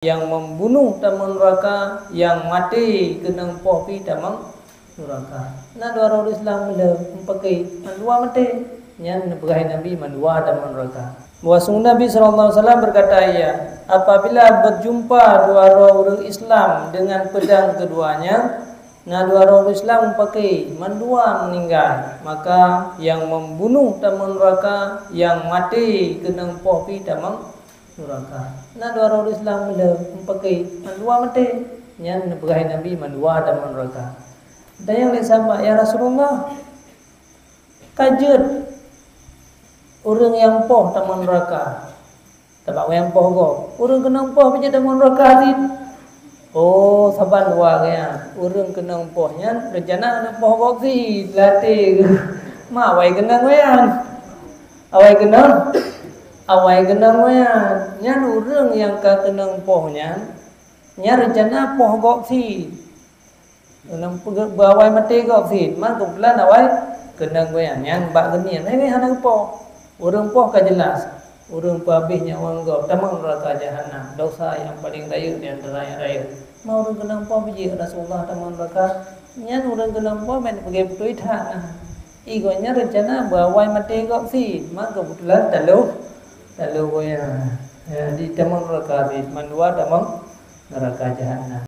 yang membunuh taman neraka, yang mati kena poh pi taman neraka. Nah dua orang Islam mula mempakai mandua mati nyan berai Nabi mandua taman neraka. Bahwa Nabi SAW berkata ya, apabila berjumpa dua orang Islam dengan pedang keduanya, nah dua orang Islam mempakai mandua meninggal, maka yang membunuh taman neraka, yang mati kena poh pi taman neraka. Nah dua orang Islam mula mempakai mandua mati nyan berai Nabi mandua taman neraka. Dan yang lain sahabat, ya Rasulullah, kajut orang yang poh taman neraka. Sebab yang poh go, orang kena poh pi taman neraka ni. Oh, saban dua kaya. Orang kena pohnya rencana nak poh go si latih. Ma awai kena ngoyan. Awai kena ngoyan. Nyan orang yang ka kena pohnya, nya rencana poh go si. Nang bawai mati go si, man kumpulan awai kena ngoyan. Nyan bak genian, hana poh. Orang poh ka jelas. Orang habisnya orang go taman neraka jahanam. Dosa yang paling raya di antara yang raya. Mau orang kena poh biji Rasulullah taman neraka. Nyan orang kena poh main pergi betul tak. Igonya rencana bawai mati go si, man kebetulan talu goya. Di taman neraka di mandua taman neraka jahanam.